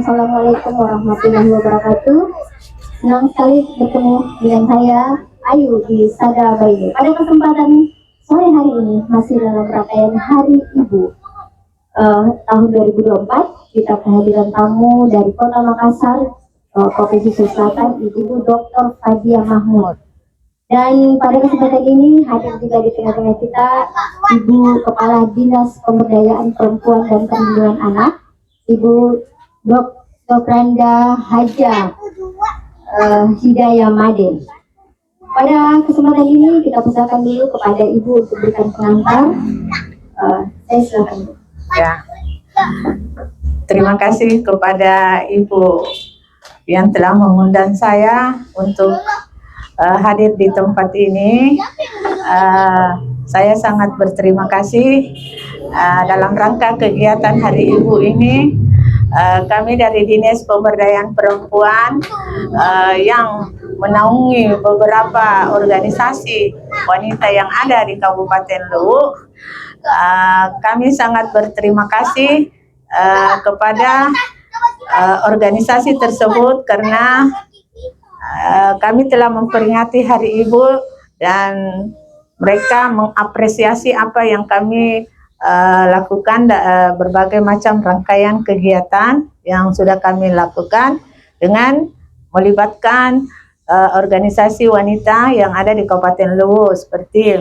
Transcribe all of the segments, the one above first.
Assalamualaikum warahmatullahi wabarakatuh. Senang sekali bertemu dengan saya Ayu di Sada Bayi. Pada kesempatan sore hari ini masih dalam rangkaian Hari Ibu tahun 2024, kita kehadiran tamu dari Kota Makassar, Provinsi Sulawesi Selatan, Ibu Dr. Fadia Mahmud. Dan pada kesempatan ini hadir juga di tengah-tengah kita Ibu Kepala Dinas Pemberdayaan Perempuan dan Perlindungan Anak, Ibu Dr. Randa Haja Hidayah Made. Pada kesempatan ini kita persilakan dulu kepada Ibu untuk berikan pengantar. Saya silakan. Ya, terima kasih kepada Ibu yang telah mengundang saya untuk hadir di tempat ini. Saya sangat berterima kasih dalam rangka kegiatan Hari Ibu ini. Kami dari Dinas Pemberdayaan Perempuan yang menaungi beberapa organisasi wanita yang ada di Kabupaten Luwu, kami sangat berterima kasih kepada organisasi tersebut karena kami telah memperingati Hari Ibu dan mereka mengapresiasi apa yang kami lakukan, berbagai macam rangkaian kegiatan yang sudah kami lakukan dengan melibatkan organisasi wanita yang ada di Kabupaten Luwu seperti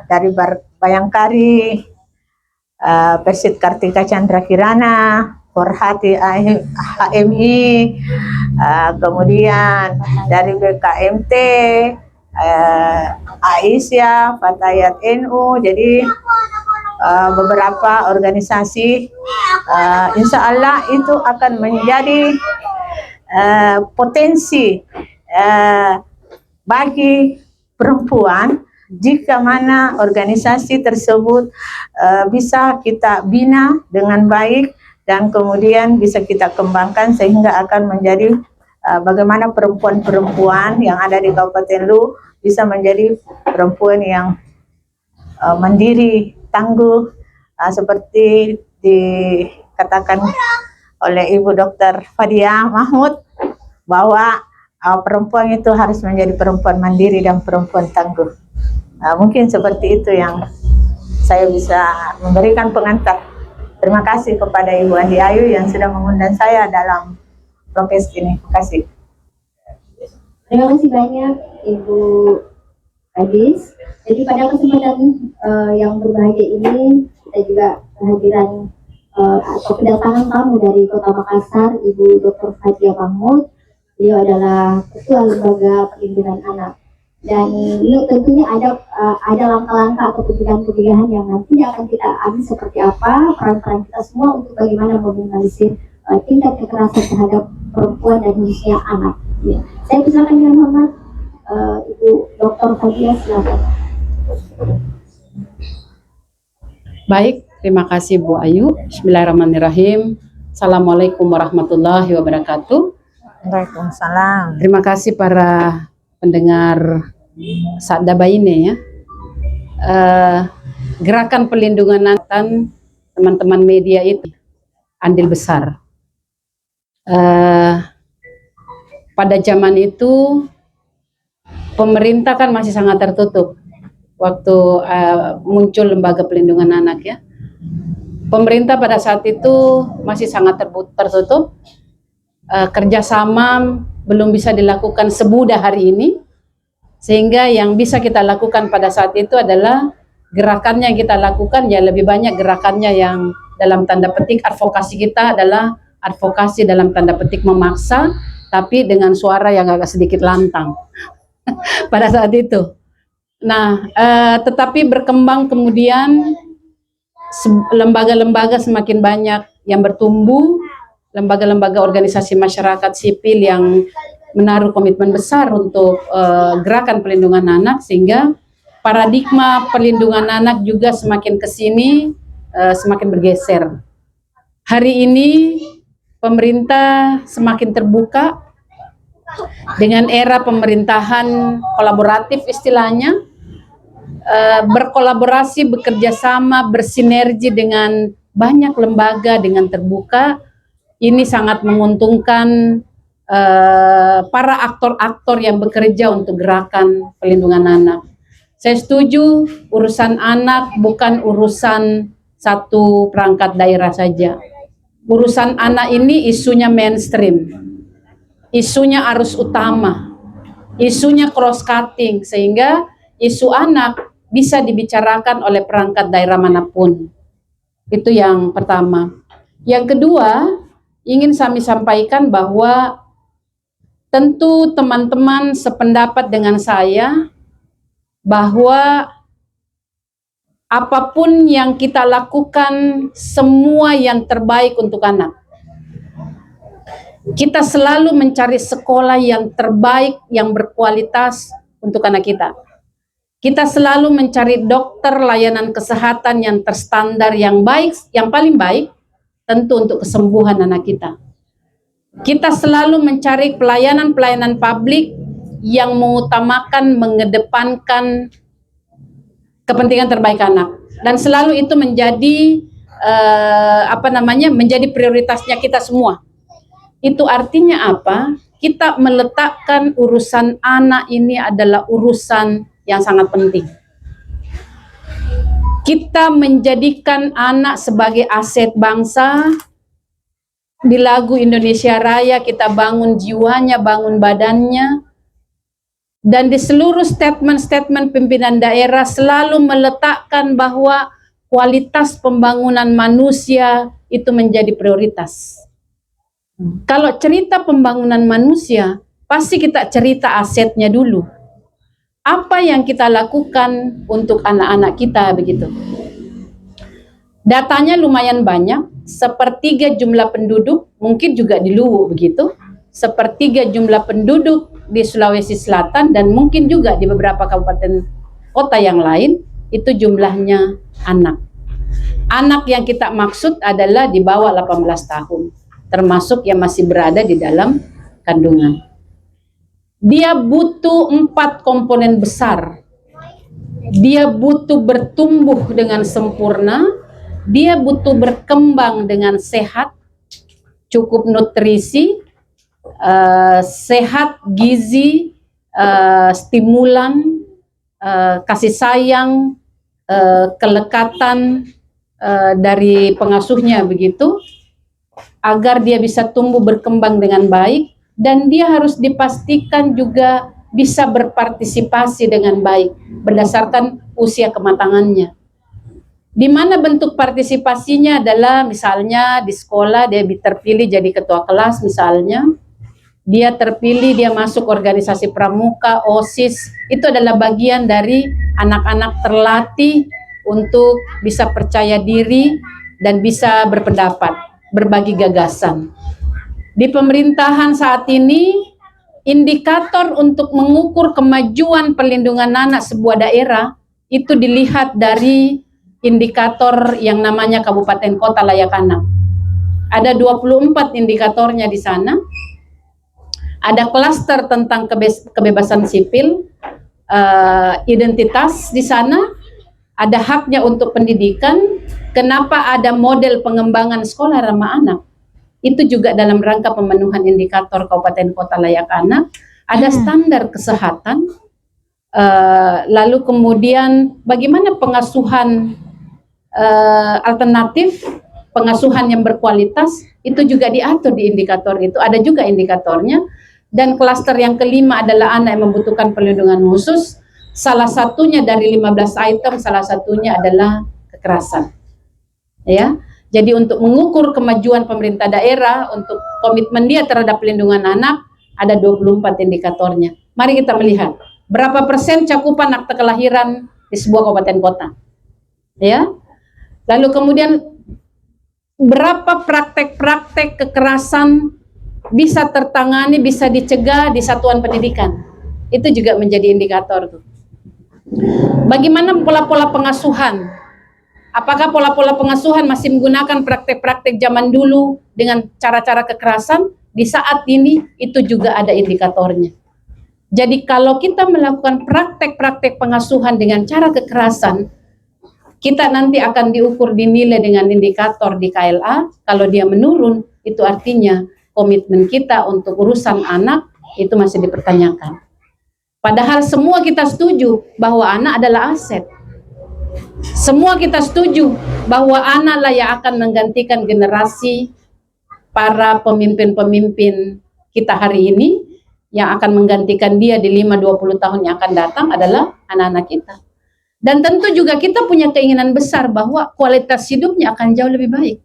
dari Bayangkari, Persit Kartika Chandra Kirana, Forhati HMI, kemudian dari BKMT, Aisyah, Fatayat NU, jadi beberapa organisasi. Insya Allah itu akan menjadi potensi bagi perempuan jika mana organisasi tersebut bisa kita bina dengan baik dan kemudian bisa kita kembangkan sehingga akan menjadi bagaimana perempuan-perempuan yang ada di Kabupaten Luwu bisa menjadi perempuan yang mandiri, tangguh, seperti dikatakan oleh Ibu Dr. Fadia Mahmud bahwa perempuan itu harus menjadi perempuan mandiri dan perempuan tangguh. Mungkin seperti itu yang saya bisa memberikan pengantar. Terima kasih kepada Ibu Andi Ayu yang sudah mengundang saya dalam podcast ini. Terima kasih. Terima kasih banyak Ibu Adis. Jadi pada kesempatan yang berbahagia ini kita juga kehadiran atau kedatangan tamu dari Kota Makassar, Ibu Dr. Fadia Mahmud. Beliau adalah Ketua Lembaga Perlindungan Anak. Dan tentunya ada langkah-langkah atau pencegahan yang nantinya akan kita ambil seperti apa peran-peran kita semua untuk bagaimana meminimalisir tingkat kekerasan terhadap perempuan dan khususnya anak. Ya. Saya persilakan dengan hormat Ibu Dr. Fadia, silakan. Baik, terima kasih Bu Ayu. Bismillahirrahmanirrahim. Assalamualaikum warahmatullahi wabarakatuh. Waalaikumsalam. Terima kasih para pendengar Sada Baine ya. Gerakan pelindungan anak teman-teman media itu andil besar. Pada zaman itu pemerintah kan masih sangat tertutup waktu muncul lembaga pelindungan anak ya. Pemerintah pada saat itu masih sangat tertutup. Kerjasama belum bisa dilakukan semudah hari ini, sehingga yang bisa kita lakukan pada saat itu adalah gerakannya yang kita lakukan ya lebih banyak gerakannya yang dalam tanda petik advokasi kita adalah advokasi dalam tanda petik memaksa, tapi dengan suara yang agak sedikit lantang pada saat itu. Nah, tetapi berkembang kemudian lembaga-lembaga semakin banyak yang bertumbuh, lembaga-lembaga organisasi masyarakat sipil yang menaruh komitmen besar untuk gerakan pelindungan anak, sehingga paradigma perlindungan anak juga semakin kesini, semakin bergeser. Hari ini pemerintah semakin terbuka dengan era pemerintahan kolaboratif istilahnya, berkolaborasi, bekerja sama, bersinergi dengan banyak lembaga dengan terbuka, ini sangat menguntungkan para aktor-aktor yang bekerja untuk gerakan pelindungan anak. Saya setuju urusan anak bukan urusan satu perangkat daerah saja. Urusan anak ini isunya mainstream, isunya arus utama, isunya cross-cutting, sehingga isu anak bisa dibicarakan oleh perangkat daerah manapun. Itu yang pertama. Yang kedua, ingin kami sampaikan bahwa tentu teman-teman sependapat dengan saya bahwa apapun yang kita lakukan, semua yang terbaik untuk anak. Kita selalu mencari sekolah yang terbaik, yang berkualitas untuk anak kita. Kita selalu mencari dokter layanan kesehatan yang terstandar, yang baik, yang paling baik, tentu untuk kesembuhan anak kita. Kita selalu mencari pelayanan-pelayanan publik yang mengutamakan, mengedepankan kepentingan terbaik anak, dan selalu itu menjadi menjadi prioritasnya kita semua. Itu artinya apa? Kita meletakkan urusan anak ini adalah urusan yang sangat penting. Kita menjadikan anak sebagai aset bangsa. Di lagu Indonesia Raya kita bangun jiwanya, bangun badannya. Dan di seluruh statement-statement pimpinan daerah selalu meletakkan bahwa kualitas pembangunan manusia itu menjadi prioritas. Kalau cerita pembangunan manusia, pasti kita cerita asetnya dulu. Apa yang kita lakukan untuk anak-anak kita begitu. Datanya lumayan banyak, sepertiga jumlah penduduk, mungkin juga di Luwu begitu, sepertiga jumlah penduduk di Sulawesi Selatan dan mungkin juga di beberapa kabupaten kota yang lain, itu jumlahnya anak. Anak yang kita maksud adalah di bawah 18 tahun, termasuk yang masih berada di dalam kandungan. Dia butuh 4 komponen besar. Dia butuh bertumbuh dengan sempurna, dia butuh berkembang dengan sehat, cukup nutrisi, sehat, gizi, stimulan, kasih sayang, kelekatan dari pengasuhnya begitu, agar dia bisa tumbuh berkembang dengan baik, dan dia harus dipastikan juga bisa berpartisipasi dengan baik berdasarkan usia kematangannya. Di mana bentuk partisipasinya adalah misalnya di sekolah dia terpilih jadi ketua kelas misalnya, dia terpilih, dia masuk organisasi pramuka, OSIS, itu adalah bagian dari anak-anak terlatih untuk bisa percaya diri dan bisa berpendapat, berbagi gagasan. Di pemerintahan saat ini, indikator untuk mengukur kemajuan perlindungan anak sebuah daerah itu dilihat dari indikator yang namanya Kabupaten Kota Layak Anak. Ada 24 indikatornya di sana. Ada klaster tentang kebebasan sipil, identitas di sana, ada haknya untuk pendidikan. Kenapa ada model pengembangan sekolah ramah anak? Itu juga dalam rangka pemenuhan indikator Kabupaten Kota Layak Anak. Ada standar kesehatan, lalu kemudian bagaimana pengasuhan alternatif, pengasuhan yang berkualitas, itu juga diatur di indikator itu. Ada juga indikatornya. Dan klaster yang kelima adalah anak yang membutuhkan perlindungan khusus. Salah satunya dari 15 item, salah satunya adalah kekerasan. Ya, jadi untuk mengukur kemajuan pemerintah daerah, untuk komitmen dia terhadap perlindungan anak, ada 24 indikatornya. Mari kita melihat berapa persen cakupan akte kelahiran di sebuah kabupaten kota. Ya, lalu kemudian berapa praktek-praktek kekerasan bisa tertangani, bisa dicegah di satuan pendidikan. Itu juga menjadi indikator tuh. Bagaimana pola-pola pengasuhan? Apakah pola-pola pengasuhan masih menggunakan praktek-praktek zaman dulu dengan cara-cara kekerasan? Di saat ini itu juga ada indikatornya. Jadi kalau kita melakukan praktek-praktek pengasuhan dengan cara kekerasan, kita nanti akan diukur dinilai dengan indikator di KLA. Kalau dia menurun, itu artinya komitmen kita untuk urusan anak itu masih dipertanyakan. Padahal semua kita setuju bahwa anak adalah aset. Semua kita setuju bahwa anak lah yang akan menggantikan generasi para pemimpin-pemimpin kita hari ini, yang akan menggantikan dia di 5-20 tahun yang akan datang adalah anak-anak kita. Dan tentu juga kita punya keinginan besar bahwa kualitas hidupnya akan jauh lebih baik.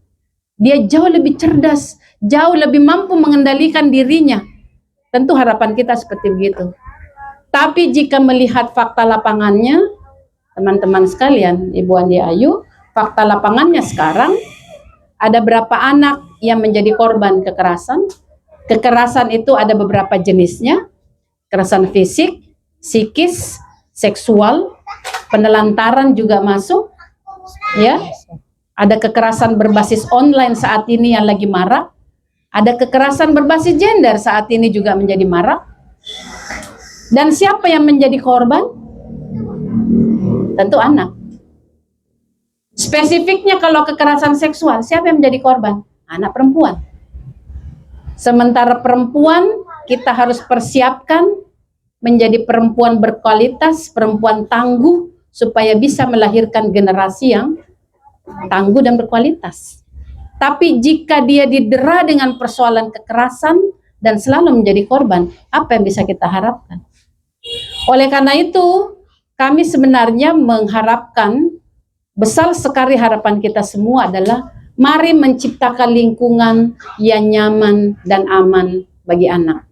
Dia jauh lebih cerdas, jauh lebih mampu mengendalikan dirinya. Tentu harapan kita seperti begitu. Tapi jika melihat fakta lapangannya, teman-teman sekalian, Ibu Andi Ayu, fakta lapangannya sekarang, ada berapa anak yang menjadi korban kekerasan? Kekerasan itu ada beberapa jenisnya, kekerasan fisik, psikis, seksual, penelantaran juga masuk, ya. Ada kekerasan berbasis online saat ini yang lagi marak, ada kekerasan berbasis gender saat ini juga menjadi marak. Dan siapa yang menjadi korban? Tentu anak. Spesifiknya kalau kekerasan seksual, siapa yang menjadi korban? Anak perempuan. Sementara perempuan kita harus persiapkan menjadi perempuan berkualitas, perempuan tangguh, supaya bisa melahirkan generasi yang tangguh dan berkualitas. Tapi jika dia didera dengan persoalan kekerasan dan selalu menjadi korban, apa yang bisa kita harapkan? Oleh karena itu, kami sebenarnya mengharapkan, besar sekali harapan kita semua adalah mari menciptakan lingkungan yang nyaman dan aman bagi anak.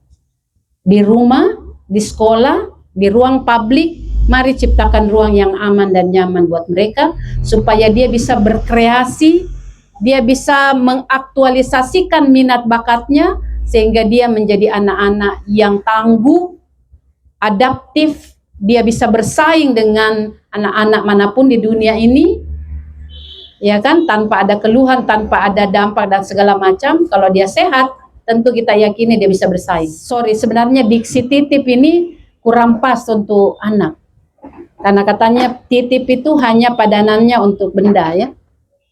Di rumah, di sekolah, di ruang publik, mari ciptakan ruang yang aman dan nyaman buat mereka, supaya dia bisa berkreasi, dia bisa mengaktualisasikan minat bakatnya, sehingga dia menjadi anak-anak yang tangguh, adaptif, dia bisa bersaing dengan anak-anak manapun di dunia ini, ya kan, tanpa ada keluhan, tanpa ada dampak dan segala macam. Kalau dia sehat, tentu kita yakini dia bisa bersaing. Sorry, sebenarnya diksi titip ini kurang pas untuk anak, karena katanya titip itu hanya padanannya untuk benda, ya.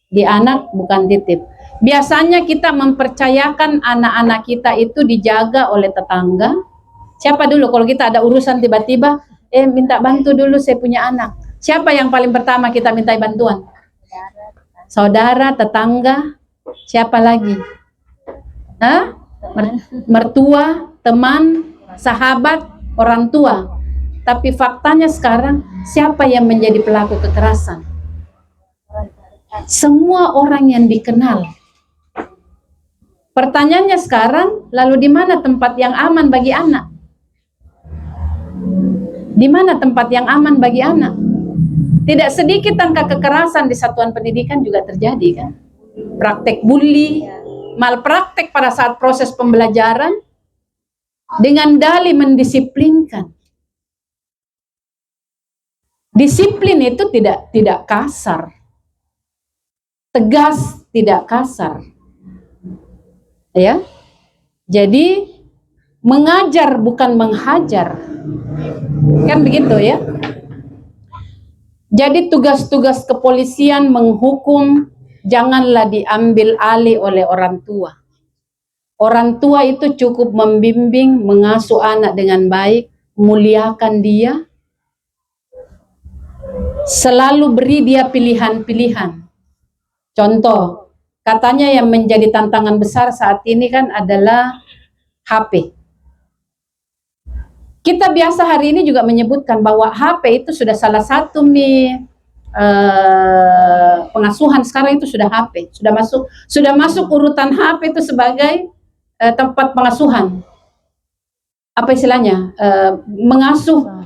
Di anak bukan titip. Biasanya kita mempercayakan anak-anak kita itu dijaga oleh tetangga. Siapa dulu kalau kita ada urusan tiba-tiba, minta bantu dulu, saya punya anak. Siapa yang paling pertama kita mintai bantuan? Saudara, tetangga, siapa lagi? Mertua, teman, sahabat, orang tua. Tapi faktanya sekarang, siapa yang menjadi pelaku kekerasan? Semua orang yang dikenal. Pertanyaannya sekarang, lalu di mana tempat yang aman bagi anak? Di mana tempat yang aman bagi anak? Tidak sedikit angka kekerasan di satuan pendidikan juga terjadi, kan? Praktek bully, malpraktek pada saat proses pembelajaran, dengan dalih mendisiplinkan. Disiplin itu tidak kasar, tegas, tidak kasar, ya. Jadi mengajar bukan menghajar, kan begitu, ya. Jadi tugas-tugas kepolisian menghukum janganlah diambil alih oleh orang tua. Orang tua itu cukup membimbing, mengasuh anak dengan baik, muliakan dia, selalu beri dia pilihan-pilihan. Contoh, katanya yang menjadi tantangan besar saat ini kan adalah HP. Kita biasa hari ini juga menyebutkan bahwa HP itu sudah salah satu pengasuhan sekarang, itu sudah HP, sudah masuk urutan HP itu sebagai tempat pengasuhan. Apa istilahnya? Mengasuh.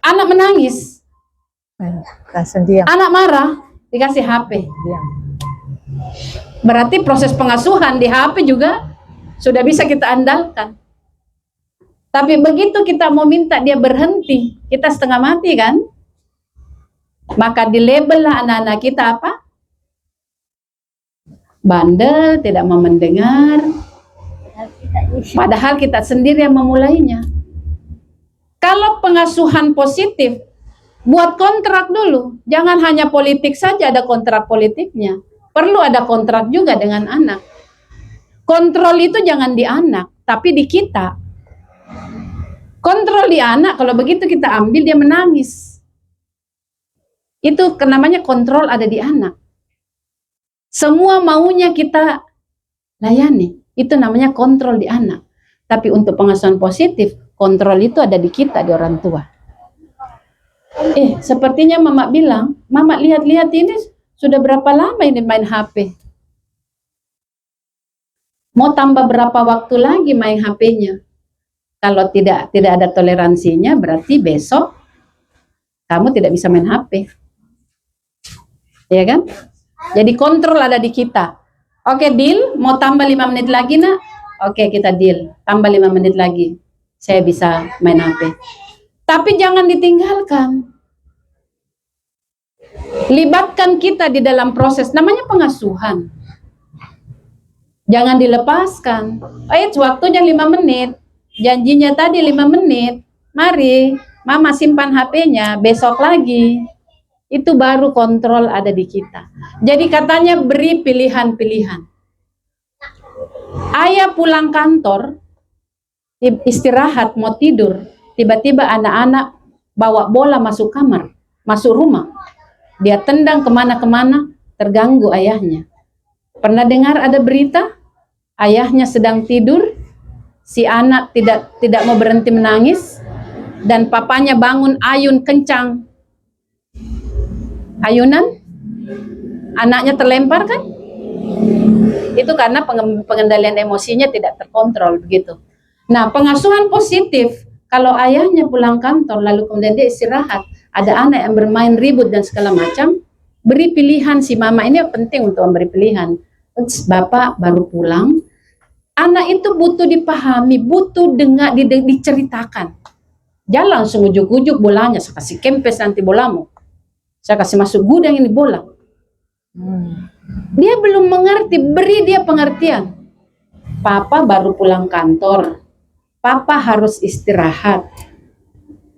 Anak menangis, anak marah, dikasih HP. Berarti proses pengasuhan di HP juga sudah bisa kita andalkan. Tapi begitu kita mau minta dia berhenti, kita setengah mati, kan? Maka dilabel lah anak-anak kita apa? Bandel, tidak mau mendengar. Padahal kita sendiri yang memulainya. Kalau pengasuhan positif, buat kontrak dulu. Jangan hanya politik saja ada kontrak politiknya. Perlu ada kontrak juga dengan anak. Kontrol itu jangan di anak, tapi di kita. Kontrol di anak, kalau begitu kita ambil, dia menangis. Itu namanya kontrol ada di anak. Semua maunya kita layani, itu namanya kontrol di anak. Tapi untuk pengasuhan positif, kontrol itu ada di kita, di orang tua. Sepertinya mama bilang, mama lihat-lihat ini sudah berapa lama ini main HP? Mau tambah berapa waktu lagi main HP-nya? Kalau tidak ada toleransinya, berarti besok kamu tidak bisa main HP. Ya kan? Jadi kontrol ada di kita. Oke, deal, mau tambah 5 menit lagi, nak? Oke, kita deal. Tambah 5 menit lagi. Saya bisa main HP. Tapi jangan ditinggalkan. Libatkan kita di dalam proses, namanya pengasuhan. Jangan dilepaskan. Waktunya 5 menit. Janjinya tadi 5 menit. Mari, mama simpan HP-nya, besok lagi. Itu baru kontrol ada di kita. Jadi katanya beri pilihan-pilihan. Ayah pulang kantor, istirahat, mau tidur. Tiba-tiba anak-anak bawa bola masuk kamar, masuk rumah. Dia tendang kemana-kemana, terganggu ayahnya. Pernah dengar ada berita? Ayahnya sedang tidur, si anak tidak mau berhenti menangis, dan papanya bangun ayun kencang. Ayunan, anaknya terlempar kan? Itu karena pengendalian emosinya tidak terkontrol begitu. Nah, pengasuhan positif, kalau ayahnya pulang kantor lalu kemudian dia istirahat, ada anak yang bermain ribut dan segala macam, beri pilihan. Si mama ini penting untuk memberi pilihan. Bapak baru pulang, anak itu butuh dipahami, butuh dengar, diceritakan. Jangan langsung ujuk-ujuk bolanya, saya kasih kempes nanti bolamu. Saya kasih masuk gudang ini bola. Dia belum mengerti, beri dia pengertian. Papa baru pulang kantor, papa harus istirahat.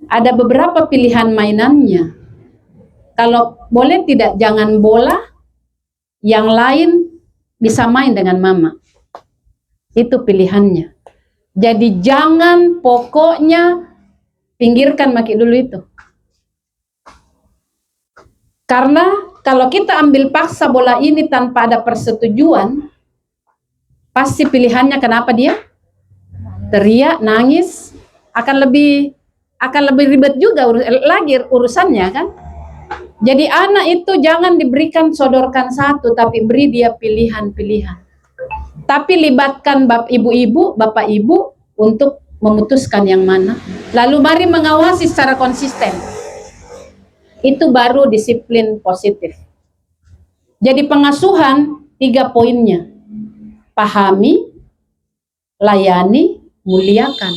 Ada beberapa pilihan mainannya. Kalau boleh tidak, jangan bola, yang lain bisa main dengan mama. Itu pilihannya. Jadi jangan, pokoknya pinggirkan maki dulu itu. Karena kalau kita ambil paksa bola ini tanpa ada persetujuan, pasti pilihannya kenapa dia? Teriak, nangis, akan lebih ribet juga lagi urusannya kan. Jadi anak itu jangan diberikan sodorkan satu, tapi beri dia pilihan-pilihan. Tapi libatkan ibu-ibu, bapak ibu untuk memutuskan yang mana. Lalu mari mengawasi secara konsisten. Itu baru disiplin positif. Jadi pengasuhan 3 poinnya. Pahami, layani, muliakan.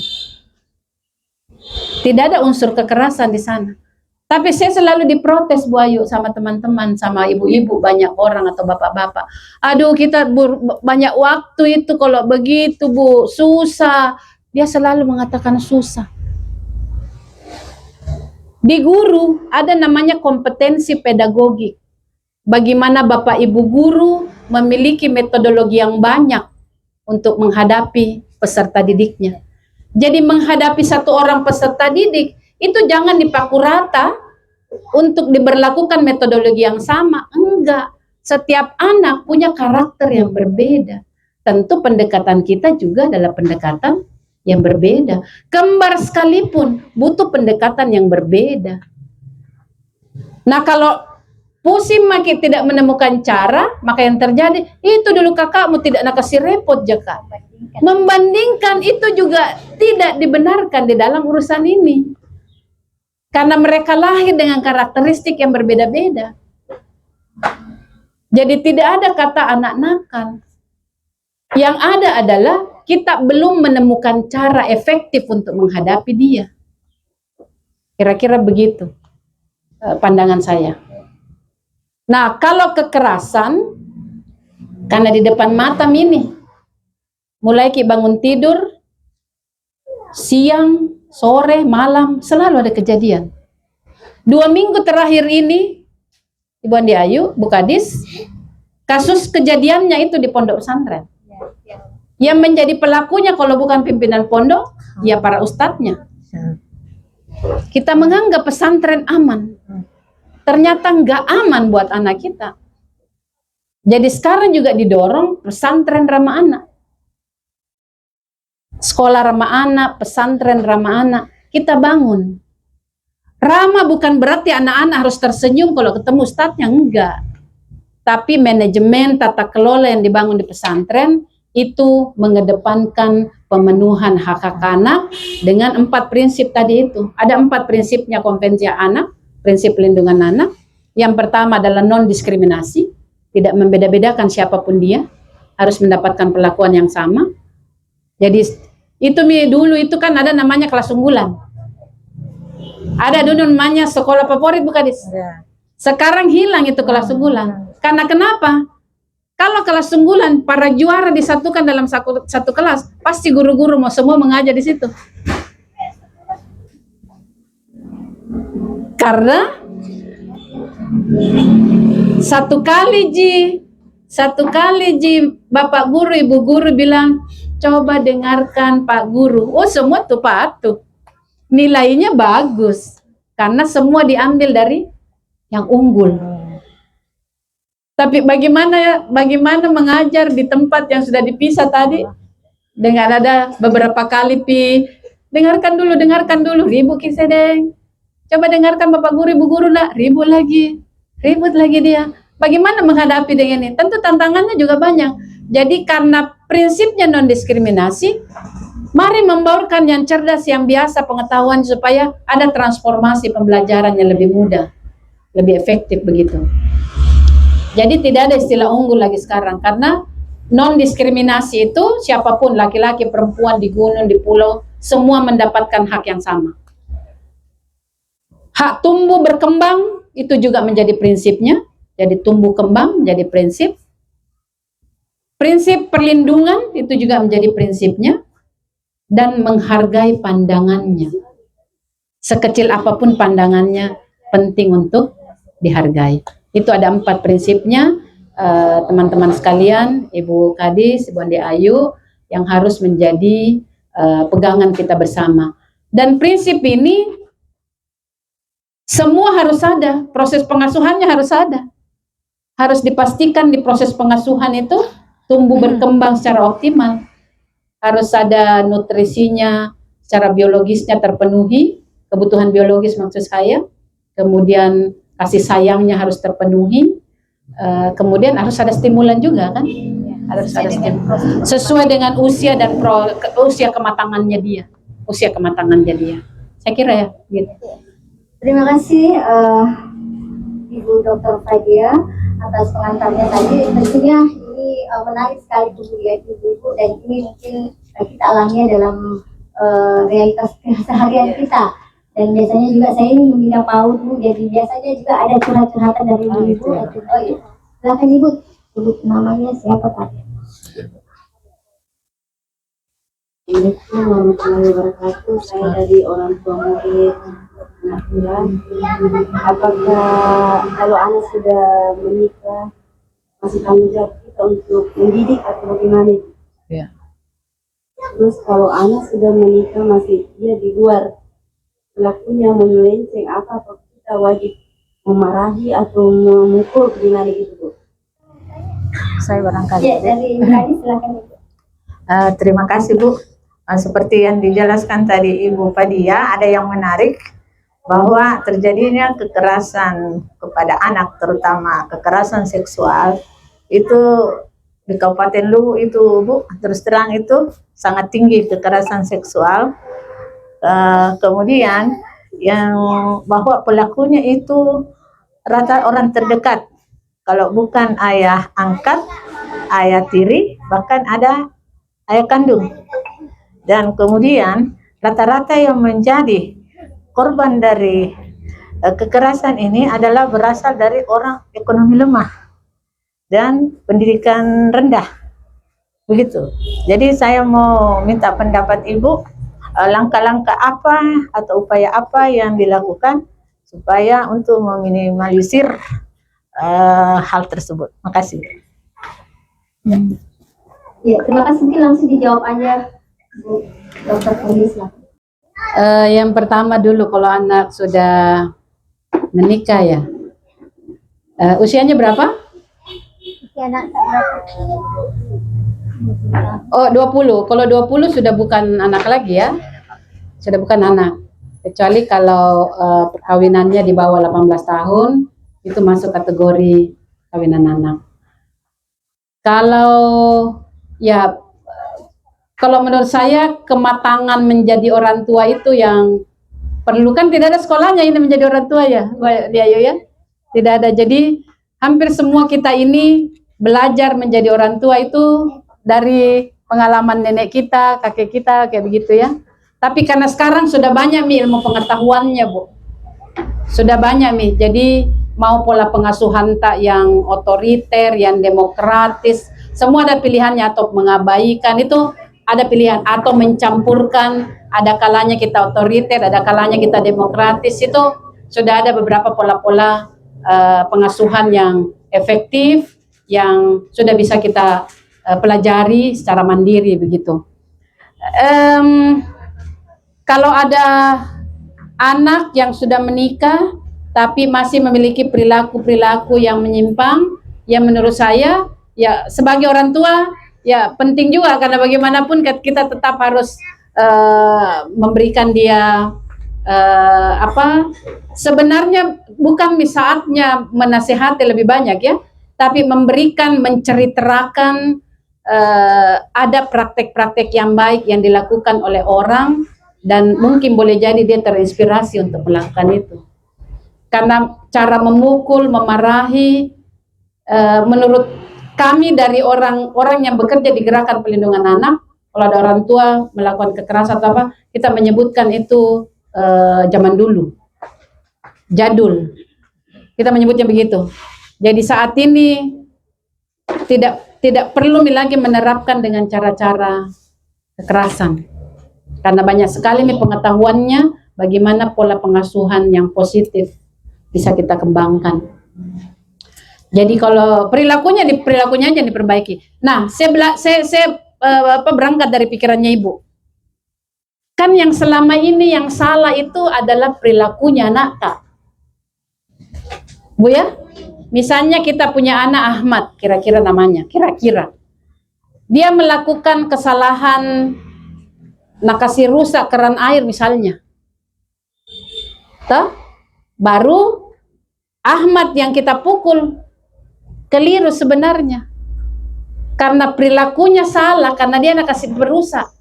Tidak ada unsur kekerasan di sana. Tapi saya selalu diprotes Bu Ayu sama teman-teman, sama ibu-ibu, banyak orang atau bapak-bapak. Aduh, kita banyak waktu itu kalau begitu Bu, susah. Dia selalu mengatakan susah. Di guru ada namanya kompetensi pedagogik. Bagaimana Bapak Ibu guru memiliki metodologi yang banyak untuk menghadapi peserta didiknya. Jadi menghadapi satu orang peserta didik, itu jangan dipaku rata untuk diberlakukan metodologi yang sama. Enggak. Setiap anak punya karakter yang berbeda. Tentu pendekatan kita juga adalah pendekatan yang berbeda. Kembar sekalipun butuh pendekatan yang berbeda. Nah, kalau pusing makin tidak menemukan cara, maka yang terjadi, itu dulu kakakmu tidak nak kasih repot jaka. Membandingkan itu juga tidak dibenarkan di dalam urusan ini. Karena mereka lahir dengan karakteristik yang berbeda-beda. Jadi tidak ada kata anak nakal. Yang ada adalah kita belum menemukan cara efektif untuk menghadapi dia. Kira-kira begitu pandangan saya. Nah, kalau kekerasan, karena di depan mata ini, mulai bangun tidur, siang, sore, malam, selalu ada kejadian. 2 minggu terakhir ini, Ibu Andi Ayu, Bu Kadis, kasus kejadiannya itu di pondok pesantren. Yang menjadi pelakunya kalau bukan pimpinan pondok, ya para ustadznya. Kita menganggap pesantren aman. Ternyata nggak aman buat anak kita. Jadi sekarang juga didorong pesantren ramah anak. Sekolah ramah anak, pesantren ramah anak. Kita bangun. Ramah bukan berarti anak-anak harus tersenyum kalau ketemu ustadznya, enggak. Tapi manajemen tata kelola yang dibangun di pesantren itu mengedepankan pemenuhan hak-hak anak dengan 4 prinsip tadi itu. Ada 4 prinsipnya konvensi anak, prinsip pelindungan anak. Yang pertama adalah non-diskriminasi, tidak membeda-bedakan siapapun dia, harus mendapatkan perlakuan yang sama. Jadi itu dulu itu kan ada namanya kelas unggulan. Ada dulu namanya sekolah favorit bukan Dis? Sekarang hilang itu kelas unggulan. Karena kenapa? Kalau kelas unggulan, para juara disatukan dalam satu kelas, pasti guru-guru mau semua mengajar di situ. Karena satu kali ji Bapak guru, Ibu guru bilang, coba dengarkan Pak Guru. Oh, semua tuh patuh. Nilainya bagus. Karena semua diambil dari yang unggul. Tapi bagaimana mengajar di tempat yang sudah dipisah tadi? Dengan ada beberapa kali dengarkan dulu, ribut kisedeng. Coba dengarkan Bapak Guru, Ibu Guru nak, ribut lagi dia. Bagaimana menghadapi dengan ini? Tentu tantangannya juga banyak. Jadi karena prinsipnya non-diskriminasi, mari membaurkan yang cerdas, yang biasa pengetahuan supaya ada transformasi pembelajaran yang lebih mudah, lebih efektif begitu. Jadi tidak ada istilah unggul lagi sekarang, karena non-diskriminasi itu siapapun, laki-laki, perempuan, di gunung, di pulau, semua mendapatkan hak yang sama. Hak tumbuh berkembang itu juga menjadi prinsipnya, jadi tumbuh kembang menjadi prinsip. Prinsip perlindungan itu juga menjadi prinsipnya, dan menghargai pandangannya. Sekecil apapun pandangannya, penting untuk dihargai. Itu ada 4 prinsipnya, teman-teman sekalian, Ibu Kadis, Ibu Andi Ayu, yang harus menjadi pegangan kita bersama. Dan prinsip ini semua harus ada, proses pengasuhannya harus ada. Harus dipastikan di proses pengasuhan itu tumbuh berkembang secara optimal. Harus ada nutrisinya, secara biologisnya terpenuhi, kebutuhan biologis maksud saya. Kemudian kasih sayangnya harus terpenuhi, kemudian harus ada stimulan juga kan, harus ada stimulan sesuai dengan usia dan usia kematangannya dia, Saya kira ya, gitu. Terima kasih Ibu Dr. Fadia atas pengantarnya tadi. Tentunya ini menarik sekali dilihat Ibu, dan ini mungkin kita alami dalam realitas keseharian kita. Dan biasanya juga saya ini membina PAUD, Bu, jadi biasanya juga ada curhat-curhatan dari Ibu. Oh iya, silakan Ibu, sebut namanya siapa Pak? Assalamualaikum warahmatullahi wabarakatuh. Saya dari orang tua murid anak bulan. Apakah kalau anak sudah menikah masih tanggung jawab kita untuk mendidik atau bagaimana? Ya. Terus kalau anak sudah menikah masih dia di luar, pelakunya menyelenceng, apa kita wajib memarahi atau memukul gimana gitu, Bu? Saya barangkali. Ya, dari Ibu, silakan Ibu. Terima kasih Bu. Seperti yang dijelaskan tadi Ibu Fadia, ada yang menarik bahwa terjadinya kekerasan kepada anak, terutama kekerasan seksual itu di Kabupaten Luwu itu, Bu, terus terang itu sangat tinggi kekerasan seksual. Kemudian yang bahwa pelakunya itu rata orang terdekat, kalau bukan ayah angkat, ayah tiri, bahkan ada ayah kandung. Dan kemudian rata-rata yang menjadi korban dari kekerasan ini adalah berasal dari orang ekonomi lemah dan pendidikan rendah, begitu. Jadi saya mau minta pendapat Ibu, langkah-langkah apa atau upaya apa yang dilakukan supaya untuk meminimalisir hal tersebut. Makasih. Ya, terima kasih. Mungkin langsung dijawab aja Bu Dokter Felis lah. Yang pertama dulu, kalau anak sudah menikah ya, usianya berapa? Ya, anak berapa? Oh, 20. Kalau 20 sudah bukan anak lagi ya. Sudah bukan anak. Kecuali kalau perkawinannya di bawah 18 tahun, itu masuk kategori kawinan anak. Kalau ya, kalau menurut saya kematangan menjadi orang tua itu yang perlu, kan tidak ada sekolahnya ini menjadi orang tua ya, Ayo ya. Tidak ada. Jadi hampir semua kita ini belajar menjadi orang tua itu dari pengalaman nenek kita, kakek kita, kayak begitu ya. Tapi karena sekarang sudah banyak ilmu pengetahuannya, Bu. Sudah banyak jadi mau pola pengasuhan tak yang otoriter, yang demokratis, semua ada pilihannya, atau mengabaikan itu ada pilihan, atau mencampurkan, ada kalanya kita otoriter, ada kalanya kita demokratis, itu sudah ada beberapa pola-pola pengasuhan yang efektif, yang sudah bisa kita pelajari secara mandiri begitu. Kalau ada anak yang sudah menikah tapi masih memiliki perilaku-perilaku yang menyimpang, ya menurut saya ya sebagai orang tua ya penting juga, karena bagaimanapun kita tetap harus memberikan dia sebenarnya bukan saatnya menasehati lebih banyak ya, tapi memberikan, menceritakan ada praktek-praktek yang baik yang dilakukan oleh orang, dan mungkin boleh jadi dia terinspirasi untuk melakukan itu. Karena cara memukul, memarahi, menurut kami dari orang-orang yang bekerja di Gerakan Pelindungan Anak, kalau ada orang tua melakukan kekerasan atau apa, kita menyebutkan itu zaman dulu, jadul. Kita menyebutnya begitu. Jadi saat ini tidak perlu lagi menerapkan dengan cara-cara kekerasan, karena banyak sekali nih pengetahuannya bagaimana pola pengasuhan yang positif bisa kita kembangkan. Jadi kalau perilakunya aja diperbaiki. Nah, saya berangkat dari pikirannya Ibu. Kan yang selama ini yang salah itu adalah perilakunya anak, Kak. Bu ya? Misalnya kita punya anak Ahmad, kira-kira namanya, kira-kira. Dia melakukan kesalahan, kasih rusak keran air misalnya. Toh? Baru Ahmad yang kita pukul, keliru sebenarnya. Karena perilakunya salah, karena dia kasih berusak.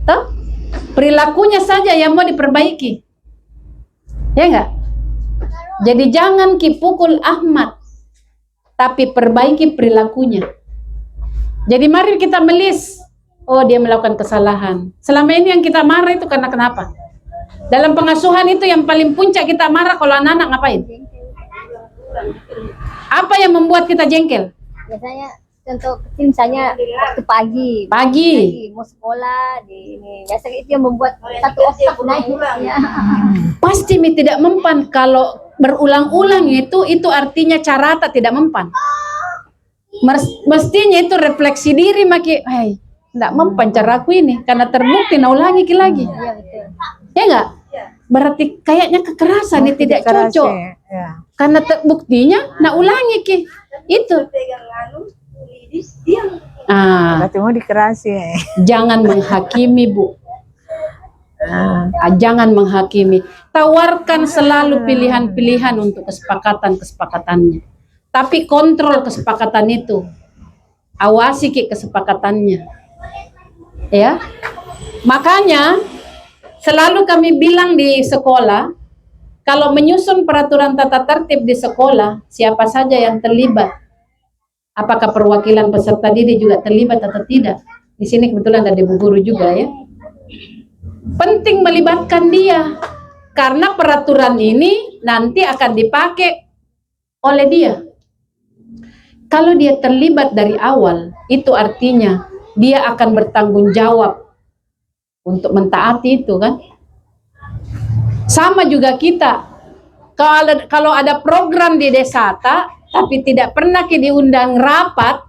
Toh? Perilakunya saja yang mau diperbaiki. Ya enggak? Jadi jangan pukul Ahmad, tapi perbaiki perilakunya. Jadi mari kita melis, oh dia melakukan kesalahan. Selama ini yang kita marah itu karena kenapa? Dalam pengasuhan itu yang paling puncak kita marah kalau anak-anak ngapain? Apa yang membuat kita jengkel? Biasanya contoh kecil, misalnya waktu pagi mau sekolah biasanya itu yang membuat satu oktav naik ya. Pasti tidak mempan. Kalau berulang-ulang itu artinya carata tidak mempan. Mestinya itu refleksi diri, tidak mempan caraku ini, karena terbukti ulangi lagi. Iya betul. Ya enggak? Berarti kayaknya kekerasan ini tidak cocok. Ya. Karena terbuktinya ulangi itu. Berarti mau dikerasi. Jangan menghakimi, Bu. Jangan menghakimi. Tawarkan selalu pilihan-pilihan untuk kesepakatannya. Tapi kontrol kesepakatan itu. Awasi kesepakatannya. Ya. Makanya selalu kami bilang di sekolah, kalau menyusun peraturan tata tertib di sekolah, siapa saja yang terlibat, apakah perwakilan peserta didik juga terlibat atau tidak. Di sini kebetulan ada ibu guru juga ya. Penting melibatkan dia, karena peraturan ini nanti akan dipakai oleh dia. Kalau dia terlibat dari awal, itu artinya dia akan bertanggung jawab untuk mentaati itu kan. Sama juga kita, kalau ada program di desa tapi tidak pernah diundang rapat,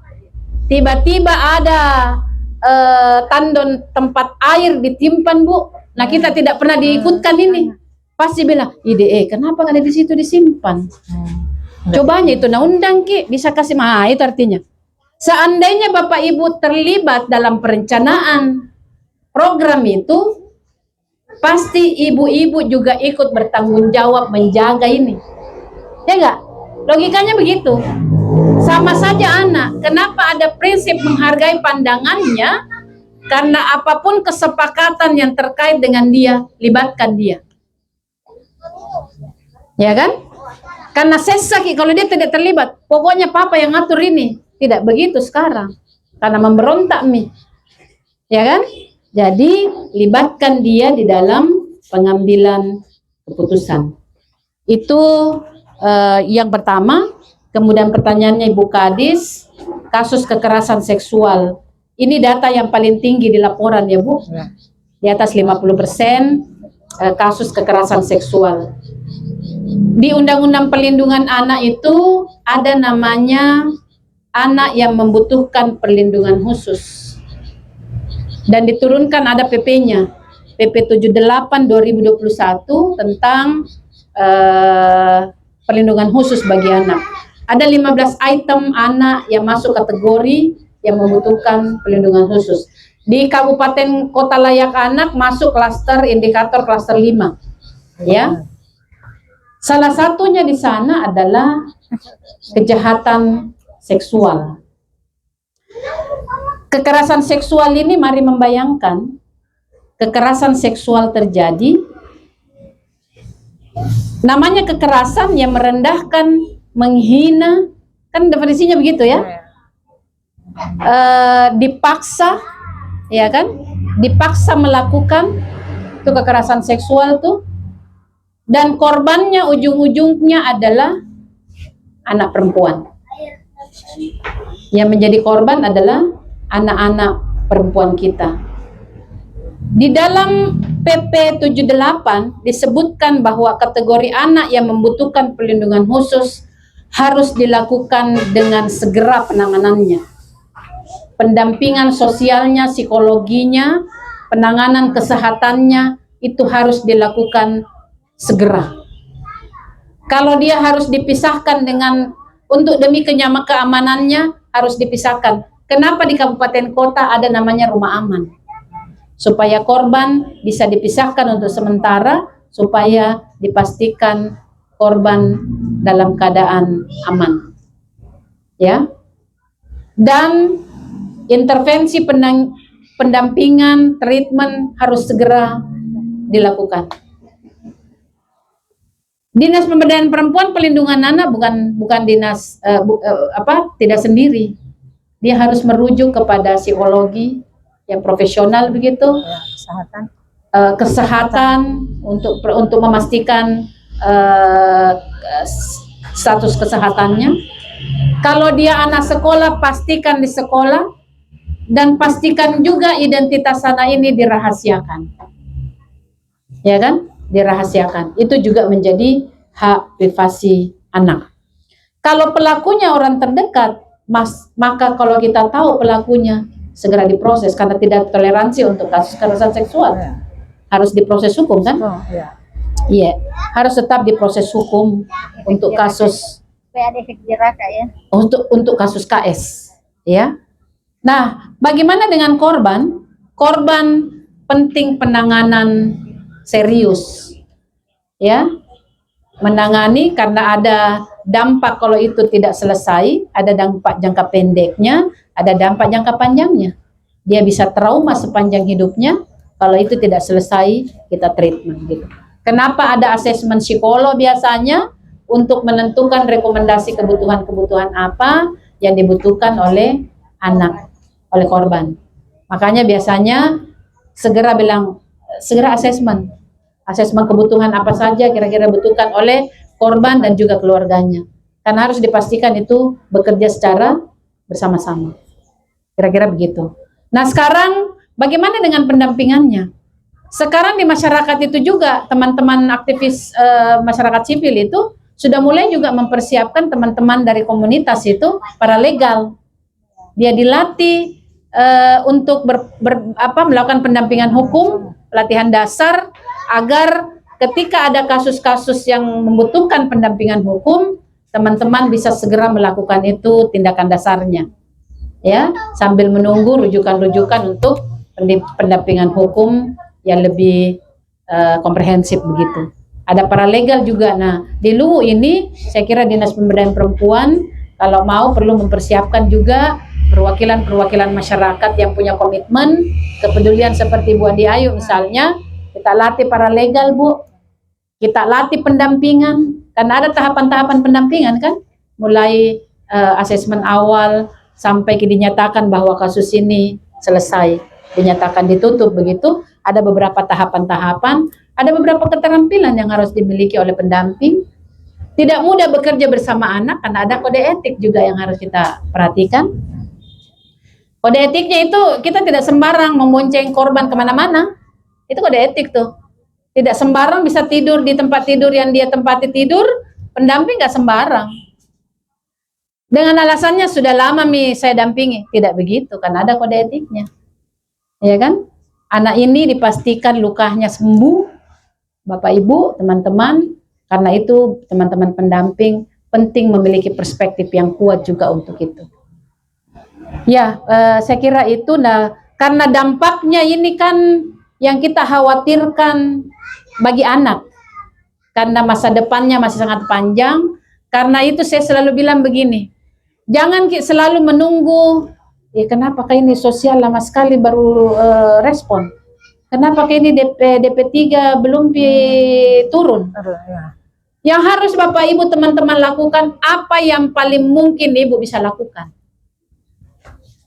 tiba-tiba ada tandon tempat air ditimpan, Bu. Nah, kita tidak pernah diikutkan ini. Pasti bilang, IDE, kenapa nggak ada di situ disimpan? Cobanya itu, nah undang Ki, bisa kasih, itu artinya. Seandainya Bapak Ibu terlibat dalam perencanaan program itu, pasti ibu-ibu juga ikut bertanggung jawab menjaga ini. Ya enggak? Logikanya begitu. Sama saja anak, kenapa ada prinsip menghargai pandangannya? Karena apapun kesepakatan yang terkait dengan dia, libatkan dia. Ya kan? Karena sesak kalau dia tidak terlibat, pokoknya papa yang ngatur ini. Tidak begitu sekarang. Karena memberontak Mi. Ya kan? Jadi libatkan dia di dalam pengambilan keputusan. Itu yang pertama. Kemudian pertanyaannya Ibu Kadis, kasus kekerasan seksual. Ini data yang paling tinggi di laporan ya Bu. Di atas 50% kasus kekerasan seksual. Di Undang-Undang Perlindungan Anak itu ada namanya anak yang membutuhkan perlindungan khusus. Dan diturunkan ada PP-nya. PP 78 2021 tentang perlindungan khusus bagi anak. Ada 15 item anak yang masuk kategori yang membutuhkan perlindungan khusus. Di Kabupaten Kota Layak Anak masuk klaster indikator klaster 5. Ya. Salah satunya di sana adalah kejahatan seksual. Kekerasan seksual ini mari membayangkan kekerasan seksual terjadi. Namanya kekerasan yang merendahkan, menghina, kan definisinya begitu ya. Dipaksa, ya kan? Dipaksa melakukan itu kekerasan seksual tuh. Dan korbannya ujung-ujungnya adalah anak perempuan. Yang menjadi korban adalah anak-anak perempuan kita. Di dalam PP 78 disebutkan bahwa kategori anak yang membutuhkan perlindungan khusus harus dilakukan dengan segera penanganannya. Pendampingan sosialnya, psikologinya, penanganan kesehatannya itu harus dilakukan segera. Kalau dia harus dipisahkan dengan untuk demi keamanannya harus dipisahkan. Kenapa di kabupaten kota ada namanya rumah aman? Supaya korban bisa dipisahkan untuk sementara, supaya dipastikan korban dalam keadaan aman. Ya. Dan intervensi pendampingan, treatment harus segera dilakukan. Dinas Pemberdayaan Perempuan Perlindungan Anak bukan dinas tidak sendiri. Dia harus merujuk kepada psikologi yang profesional begitu, kesehatan untuk memastikan status kesehatannya. Kalau dia anak sekolah, pastikan di sekolah dan pastikan juga identitas anak ini dirahasiakan. Ya kan? Dirahasiakan. Itu juga menjadi hak privasi anak. Kalau pelakunya orang terdekat, maka kalau kita tahu pelakunya, segera diproses karena tidak toleransi untuk kasus kekerasan seksual. Harus diproses hukum kan? Iya, harus tetap diproses hukum untuk kasus untuk kasus KS, ya. Nah, bagaimana dengan korban? Korban penting penanganan serius, ya. Menangani karena ada dampak kalau itu tidak selesai, ada dampak jangka pendeknya, ada dampak jangka panjangnya. Dia bisa trauma sepanjang hidupnya kalau itu tidak selesai kita treatment gitu. Kenapa ada asesmen psikolog biasanya untuk menentukan rekomendasi kebutuhan-kebutuhan apa yang dibutuhkan oleh anak, oleh korban. Makanya biasanya segera asesmen kebutuhan apa saja kira-kira dibutuhkan oleh korban dan juga keluarganya. Karena harus dipastikan itu bekerja secara bersama-sama. Kira-kira begitu. Nah sekarang bagaimana dengan pendampingannya? Sekarang di masyarakat itu juga teman-teman aktivis masyarakat sipil itu sudah mulai juga mempersiapkan teman-teman dari komunitas itu para legal. dia dilatih untuk melakukan pendampingan hukum, pelatihan dasar, agar ketika ada kasus-kasus yang membutuhkan pendampingan hukum, teman-teman bisa segera melakukan itu tindakan dasarnya, ya, sambil menunggu rujukan-rujukan untuk pendampingan hukum yang lebih komprehensif begitu. Ada paralegal juga. Nah, di Luwu ini saya kira Dinas Pemberdayaan Perempuan kalau mau perlu mempersiapkan juga perwakilan-perwakilan masyarakat yang punya komitmen, kepedulian seperti Bu Andi Ayu misalnya. Kita latih paralegal, Bu. Kita latih pendampingan. Karena ada tahapan-tahapan pendampingan kan. Mulai asesmen awal sampai dinyatakan bahwa kasus ini selesai, dinyatakan ditutup begitu. Ada beberapa tahapan-tahapan, ada beberapa keterampilan yang harus dimiliki oleh pendamping. Tidak mudah bekerja bersama anak karena ada kode etik juga yang harus kita perhatikan. Kode etiknya itu kita tidak sembarang membonceng korban kemana-mana. Itu kode etik tuh. Tidak sembarang bisa tidur di tempat tidur yang dia tempati tidur, pendamping nggak sembarang. Dengan alasannya sudah lama saya dampingi, tidak begitu, karena ada kode etiknya, ya kan? Anak ini dipastikan lukanya sembuh, Bapak Ibu, teman-teman. Karena itu teman-teman pendamping penting memiliki perspektif yang kuat juga untuk itu. Ya, saya kira itu. Nah, karena dampaknya ini kan yang kita khawatirkan bagi anak, karena masa depannya masih sangat panjang. Karena itu saya selalu bilang begini, jangan selalu menunggu, kenapa kayak ini sosial lama sekali baru respon, kenapa kayak ini DP3 belum turun. Yang harus Bapak Ibu teman-teman lakukan, apa yang paling mungkin Ibu bisa lakukan.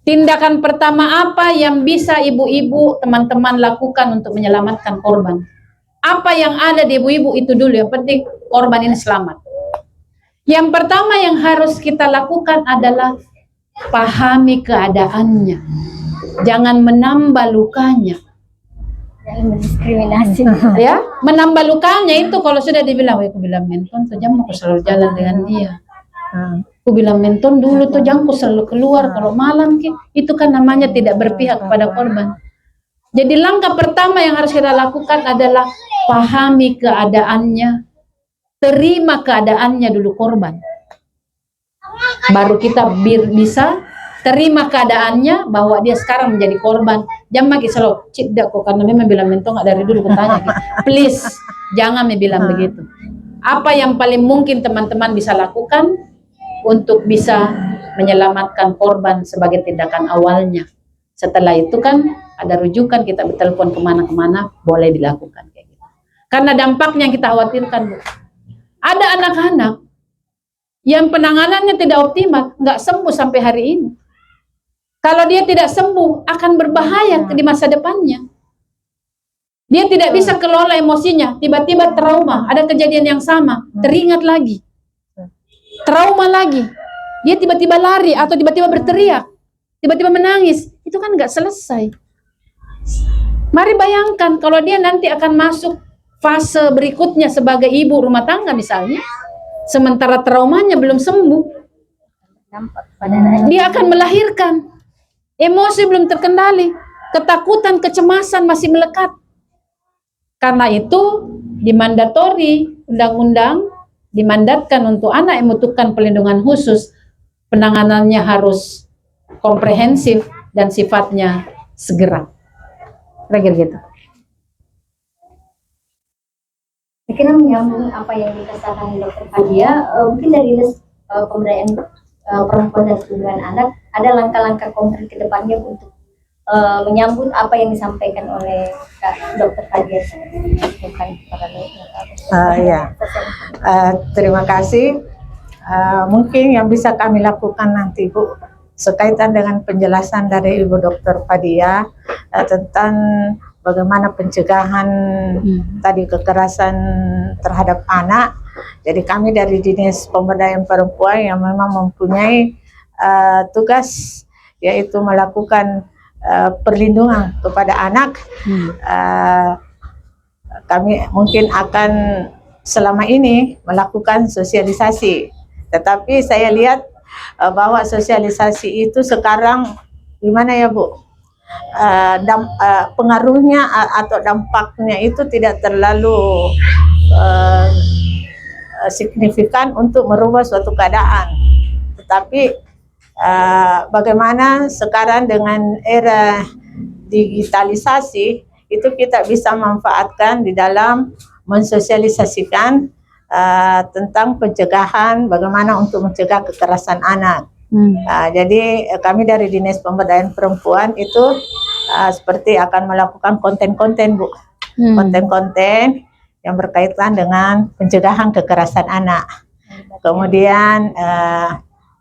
Tindakan pertama apa yang bisa ibu-ibu teman-teman lakukan untuk menyelamatkan korban? Apa yang ada di ibu-ibu itu dulu, yang penting korban ini selamat. Yang pertama yang harus kita lakukan adalah pahami keadaannya. Jangan menambah lukanya. Jangan mendiskriminasi. Ya, menambah lukanya itu kalau sudah dibilang, aku bilang menton, jangan aku selalu jalan dengan dia. Aku bilang menton dulu tuh jangan aku selalu keluar kalau malam, itu kan namanya tidak berpihak kepada korban. Jadi langkah pertama yang harus kita lakukan adalah pahami keadaannya, terima keadaannya dulu korban. Baru kita bisa terima keadaannya bahwa dia sekarang menjadi korban. Jangan lagi selalu tidak kok, karena memang bilang menton nggak dari dulu kutanya. Please, jangan bilang begitu. Apa yang paling mungkin teman-teman bisa lakukan untuk bisa menyelamatkan korban sebagai tindakan awalnya. Setelah itu kan ada rujukan, kita bertelepon kemana-kemana, boleh dilakukan kayak gitu. Karena dampaknya yang kita khawatirkan, Bu. Ada anak-anak yang penanganannya tidak optimal, nggak sembuh sampai hari ini. Kalau dia tidak sembuh, akan berbahaya di masa depannya. Dia tidak bisa kelola emosinya, tiba-tiba trauma, ada kejadian yang sama, teringat lagi. Trauma lagi, dia tiba-tiba lari atau tiba-tiba berteriak, tiba-tiba menangis, itu kan nggak selesai. Mari bayangkan kalau dia nanti akan masuk fase berikutnya sebagai ibu rumah tangga misalnya, sementara traumanya belum sembuh, dia akan melahirkan, emosi belum terkendali, ketakutan, kecemasan masih melekat. Karena itu dimandatori undang-undang, dimandatkan untuk anak yang membutuhkan perlindungan khusus, penanganannya harus komprehensif dan sifatnya segera. Kira-kira gitu. Saya kira menyambung apa yang dikatakan Dr. Fadia, mungkin dari Dinas Pemberdayaan Perempuan dan Perlindungan Anak ada langkah-langkah konkret ke depannya untuk menyambut apa yang disampaikan oleh Dr. Fadia. Terima kasih. Mungkin yang bisa kami lakukan nanti, Bu, sekaitan dengan penjelasan dari Ibu Dr. Fadia tentang bagaimana pencegahan tadi kekerasan terhadap anak. Jadi kami dari Dinas Pemberdayaan Perempuan yang memang mempunyai tugas yaitu melakukan perlindungan kepada anak. Kami mungkin akan selama ini melakukan sosialisasi, tetapi saya lihat bahwa sosialisasi itu sekarang gimana ya Bu? Pengaruhnya atau dampaknya itu tidak terlalu signifikan untuk merubah suatu keadaan. Tetapi bagaimana sekarang dengan era digitalisasi itu kita bisa manfaatkan di dalam mensosialisasikan tentang pencegahan, bagaimana untuk mencegah kekerasan anak. Jadi kami dari Dinas Pemberdayaan Perempuan itu seperti akan melakukan konten-konten Bu, konten-konten yang berkaitan dengan pencegahan kekerasan anak. Kemudian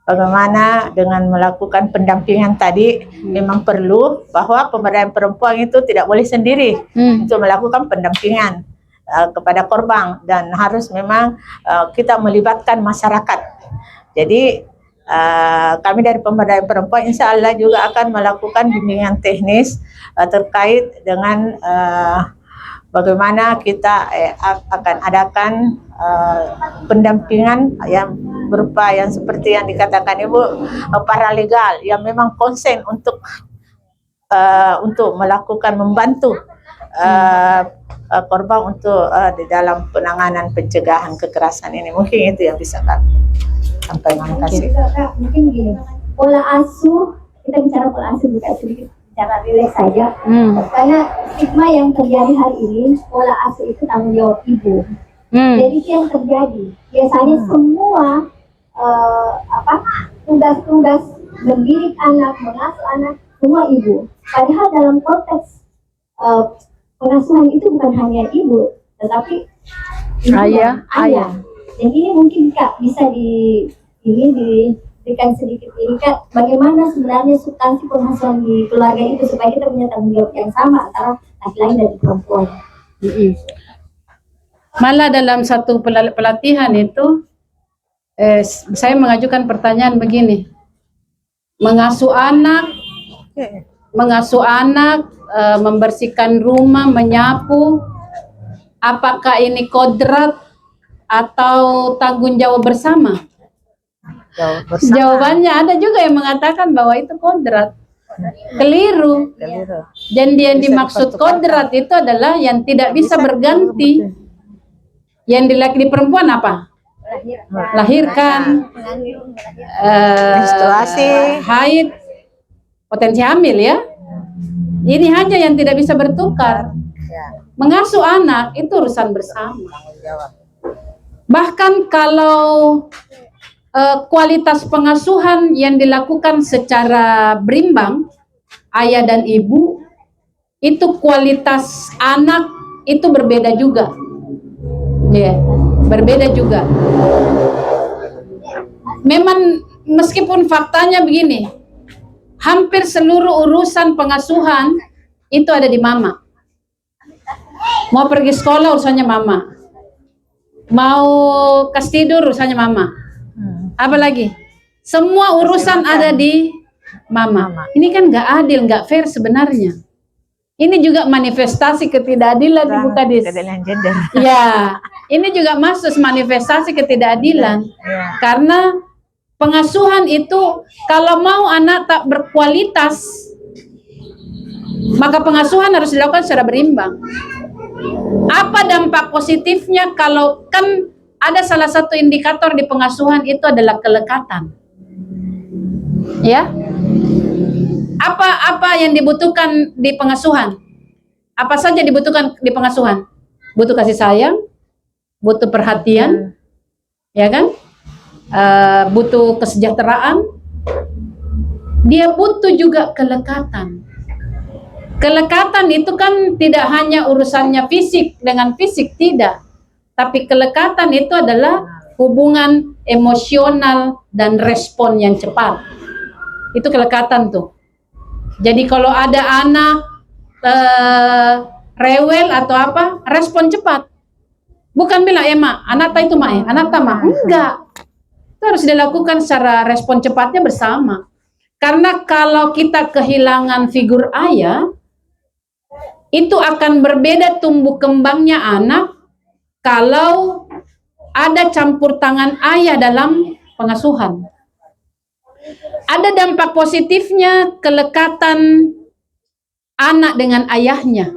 bagaimana dengan melakukan pendampingan tadi, memang perlu bahwa pemberdayaan perempuan itu tidak boleh sendiri untuk melakukan pendampingan kepada korban, dan harus memang kita melibatkan masyarakat. Jadi kami dari Pemberdayaan Perempuan insya Allah juga akan melakukan bimbingan teknis terkait dengan bagaimana kita akan adakan pendampingan yang berupa yang seperti yang dikatakan Ibu, paralegal yang memang konsen untuk melakukan membantu korban untuk di dalam penanganan pencegahan kekerasan ini. Mungkin itu yang bisa kami sampaikan. Terima kasih. Kak, mungkin gini, pola asuh, kita bicara pola asuh juga sedikit bicara rileks saja. Karena stigma yang terjadi hari ini, pola asuh itu tanggung jawab ibu. Jadi itu yang terjadi. Biasanya semua tugas-tugas mendidik anak, mengasuh anak, semua ibu. Padahal dalam konteks pengasuhan itu bukan hanya ibu, tetapi ibu dan ayah. Dan ini mungkin Kak bisa diberikan sedikit ini Kak, bagaimana sebenarnya substansi pengasuhan di keluarga itu supaya kita punya tanggung jawab yang sama antara laki-laki dan perempuan. Malah dalam satu pelatihan itu saya mengajukan pertanyaan begini, mengasuh anak, membersihkan rumah, menyapu, apakah ini kodrat atau tanggung jawab bersama? Jawabannya ada juga yang mengatakan bahwa itu kodrat. Keliru. Dan yang dimaksud kodrat itu adalah yang tidak bisa berganti. Yang di perempuan apa? Lahirkan, menstruasi, haid, potensi hamil ya. Ini hanya yang tidak bisa bertukar. Mengasuh anak itu urusan bersama. Bahkan kalau kualitas pengasuhan yang dilakukan secara berimbang, ayah dan ibu, itu kualitas anak itu berbeda juga. Berbeda juga. Memang meskipun faktanya begini, hampir seluruh urusan pengasuhan itu ada di mama. Mau pergi sekolah urusannya mama. Mau kasih tidur urusannya mama. Apalagi semua urusan ada di mama. Ini kan nggak adil, nggak fair sebenarnya. Ini juga manifestasi ketidakadilan Ibu Kadis. Ya, ini juga masuk manifestasi ketidakadilan. Karena pengasuhan itu kalau mau anak tak berkualitas, maka pengasuhan harus dilakukan secara berimbang. Apa dampak positifnya kalau kan ada salah satu indikator di pengasuhan itu adalah kelekatan. Ya. Apa yang dibutuhkan di pengasuhan? Apa saja dibutuhkan di pengasuhan? Butuh kasih sayang, butuh perhatian, ya kan? Butuh kesejahteraan. Dia butuh juga kelekatan. Kelekatan itu kan tidak hanya urusannya fisik dengan fisik, tidak. Tapi kelekatan itu adalah hubungan emosional dan respon yang cepat. Itu kelekatan tuh. Jadi kalau ada anak rewel atau apa, respon cepat. Bukan bilang, mak, anak itu mak, anak mah. Enggak. Itu harus dilakukan secara respon cepatnya bersama. Karena kalau kita kehilangan figur ayah, itu akan berbeda tumbuh kembangnya anak kalau ada campur tangan ayah dalam pengasuhan. Ada dampak positifnya kelekatan anak dengan ayahnya.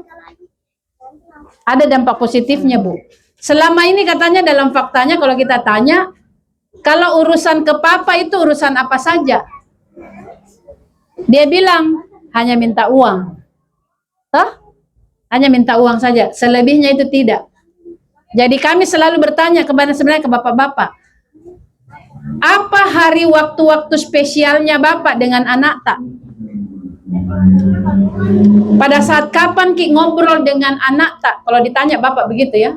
Ada dampak positifnya, Bu. Selama ini katanya dalam faktanya kalau kita tanya, kalau urusan ke papa itu urusan apa saja? Dia bilang hanya minta uang. Toh? Hanya minta uang saja, selebihnya itu tidak. Jadi kami selalu bertanya sebenarnya ke bapak-bapak, apa hari waktu-waktu spesialnya bapak dengan anak tak? Pada saat kapan Ki ngobrol dengan anak tak? Kalau ditanya bapak begitu ya.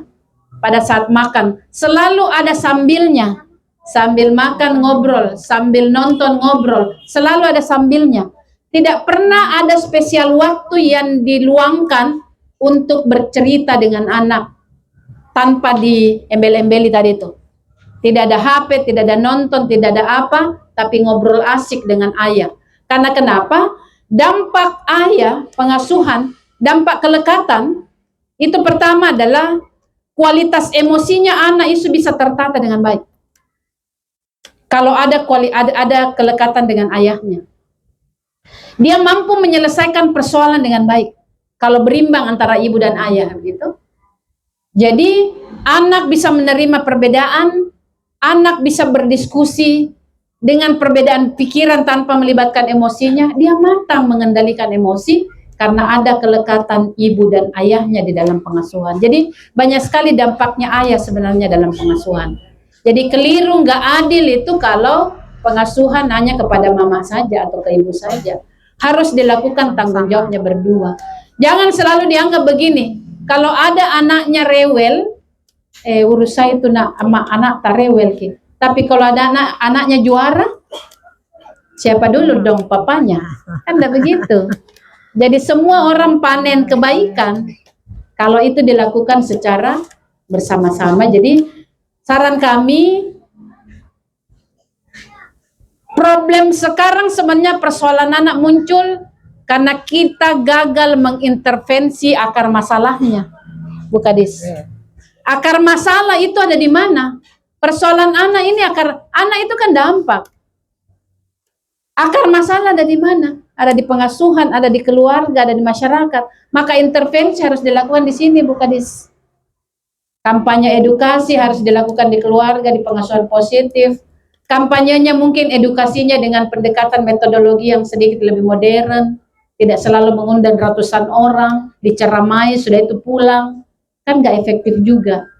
Pada saat makan, selalu ada sambilnya. Sambil makan ngobrol, sambil nonton ngobrol, selalu ada sambilnya. Tidak pernah ada spesial waktu yang diluangkan untuk bercerita dengan anak tanpa diembel-embeli tadi itu. Tidak ada HP, tidak ada nonton, tidak ada apa, tapi ngobrol asik dengan ayah. Karena kenapa? Dampak ayah, pengasuhan, dampak kelekatan, itu pertama adalah kualitas emosinya anak itu bisa tertata dengan baik. Kalau ada kelekatan dengan ayahnya, dia mampu menyelesaikan persoalan dengan baik. Kalau berimbang antara ibu dan ayah, begitu. Jadi anak bisa menerima perbedaan, anak bisa berdiskusi dengan perbedaan pikiran tanpa melibatkan emosinya. Dia matang mengendalikan emosi karena ada kelekatan ibu dan ayahnya di dalam pengasuhan. Jadi banyak sekali dampaknya ayah sebenarnya dalam pengasuhan. Jadi keliru, nggak adil itu kalau pengasuhan hanya kepada mama saja atau ke ibu saja. Harus dilakukan tanggung jawabnya berdua. Jangan selalu dianggap begini, kalau ada anaknya rewel, urus saya itu anak tak rewel Ki. Tapi kalau ada anaknya juara, siapa dulu dong papanya? Kan enggak begitu. Jadi semua orang panen kebaikan kalau itu dilakukan secara bersama-sama. Jadi saran kami, problem sekarang sebenarnya persoalan anak muncul karena kita gagal mengintervensi akar masalahnya, Bu Kadis. Akar masalah itu ada di mana? Persoalan anak ini anak itu kan dampak. Akar masalah ada di mana? Ada di pengasuhan, ada di keluarga, ada di masyarakat. Maka intervensi harus dilakukan di sini, Bu Kadis. Kampanye edukasi harus dilakukan di keluarga, di pengasuhan positif. Kampanyenya mungkin edukasinya dengan pendekatan metodologi yang sedikit lebih modern. Tidak selalu mengundang ratusan orang, diceramai, sudah itu pulang. Kan nggak efektif juga.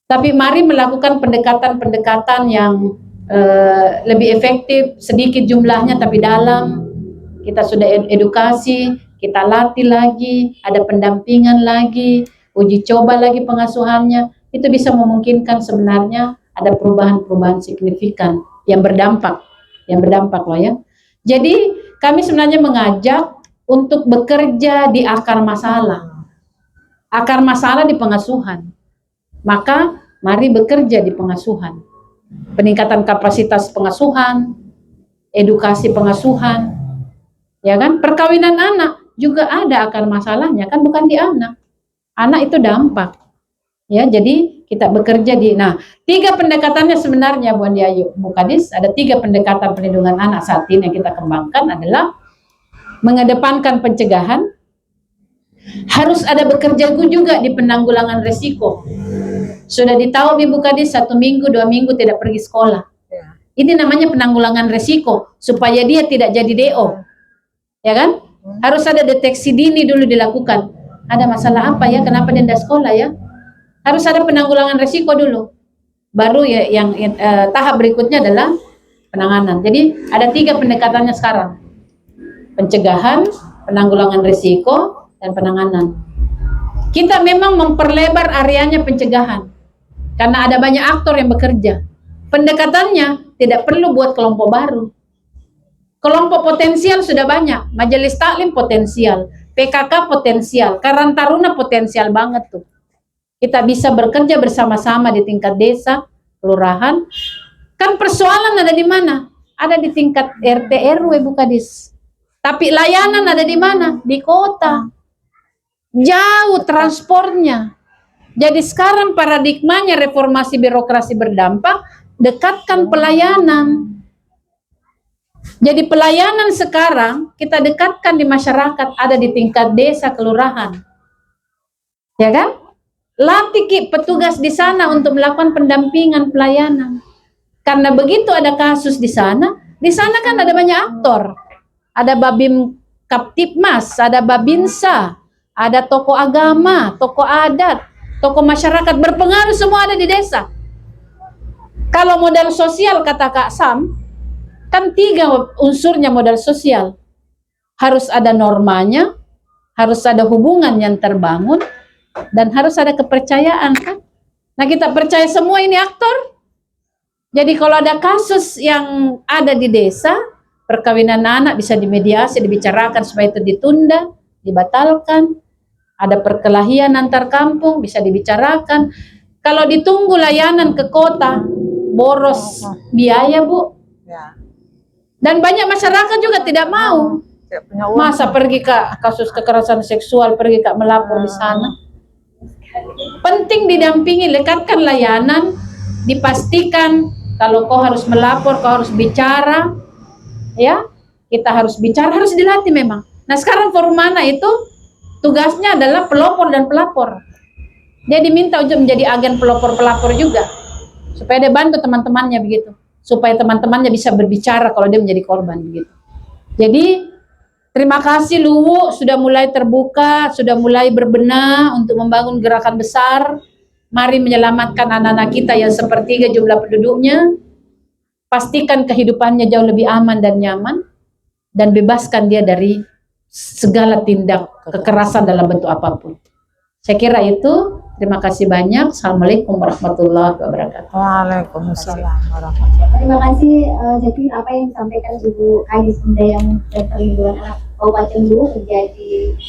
Tapi mari melakukan pendekatan-pendekatan yang lebih efektif, sedikit jumlahnya tapi dalam. Kita sudah edukasi, kita latih lagi, ada pendampingan lagi, uji coba lagi pengasuhannya. Itu bisa memungkinkan sebenarnya ada perubahan-perubahan signifikan yang berdampak loh ya. Jadi kami sebenarnya mengajak untuk bekerja di akar masalah. Akar masalah di pengasuhan. Maka mari bekerja di pengasuhan. Peningkatan kapasitas pengasuhan, edukasi pengasuhan, ya kan? Perkawinan anak juga ada akar masalahnya, kan bukan di anak. Anak itu dampak. Ya, jadi kita bekerja di 3 pendekatannya sebenarnya Bu Andi Ayu, Bu Kadis, ada 3 pendekatan perlindungan anak saat ini yang kita kembangkan adalah mengedepankan pencegahan, harus ada bekerja juga di penanggulangan resiko. Sudah ditahu Ibu Kadis 1 minggu, 2 minggu tidak pergi sekolah. Ini namanya penanggulangan resiko supaya dia tidak jadi DO. Ya kan? Harus ada deteksi dini dulu dilakukan. Ada masalah apa ya? Kenapa dia tidak sekolah ya? Harus ada penanggulangan resiko dulu. Baru ya yang tahap berikutnya adalah penanganan. Jadi ada 3 pendekatannya sekarang. Pencegahan, penanggulangan resiko, dan penanganan. Kita memang memperlebar areanya pencegahan. Karena ada banyak aktor yang bekerja. Pendekatannya tidak perlu buat kelompok baru. Kelompok potensial sudah banyak. Majelis Taklim potensial, PKK potensial, Karang Taruna potensial banget tuh. Kita bisa bekerja bersama-sama di tingkat desa, kelurahan. Kan persoalan ada di mana? Ada di tingkat RT RW Bu Kadis. Tapi layanan ada di mana? Di kota. Jauh transportnya. Jadi sekarang paradigmanya reformasi birokrasi berdampak, dekatkan pelayanan. Jadi pelayanan sekarang kita dekatkan di masyarakat, ada di tingkat desa, kelurahan. Ya kan? Latih petugas di sana untuk melakukan pendampingan pelayanan. Karena begitu ada kasus di sana kan ada banyak aktor. Ada Babim Kaptipmas, ada Babinsa, ada tokoh agama, tokoh adat, tokoh masyarakat berpengaruh, semua ada di desa. Kalau modal sosial kata Kak Sam, kan 3 unsurnya modal sosial. Harus ada normanya, harus ada hubungan yang terbangun, dan harus ada kepercayaan kan. Nah kita percaya semua ini aktor. Jadi kalau ada kasus yang ada di desa, perkawinan anak bisa dimediasi, dibicarakan supaya itu ditunda, dibatalkan. Ada perkelahian antar kampung, bisa dibicarakan. Kalau ditunggu layanan ke kota, boros biaya, Bu. Ya. Dan banyak masyarakat juga tidak mau. Tidak punya uang. Masa pergi ke kasus kekerasan seksual, pergi ke melapor di sana. Penting didampingi, lekatkan layanan, dipastikan kalau kau harus melapor, kau harus bicara, ya, kita harus bicara, harus dilatih memang. Nah sekarang forum mana itu tugasnya adalah pelopor dan pelapor. Dia diminta untuk menjadi agen pelopor-pelapor juga, supaya dia bantu teman-temannya begitu, supaya teman-temannya bisa berbicara kalau dia menjadi korban begitu. Jadi terima kasih Luwu sudah mulai terbuka, sudah mulai berbenah untuk membangun gerakan besar. Mari menyelamatkan anak-anak kita yang sepertiga jumlah penduduknya. Pastikan kehidupannya jauh lebih aman dan nyaman. Dan bebaskan dia dari segala tindak kekerasan dalam bentuk apapun. Saya kira itu. Terima kasih banyak. Assalamualaikum warahmatullahi wabarakatuh. Waalaikumsalam warahmatullahi wabarakatuh. Terima kasih. Jadi apa yang disampaikan Ibu Kadis Pendayang dan Perlindungan Anak Kabupaten Luwu menjadi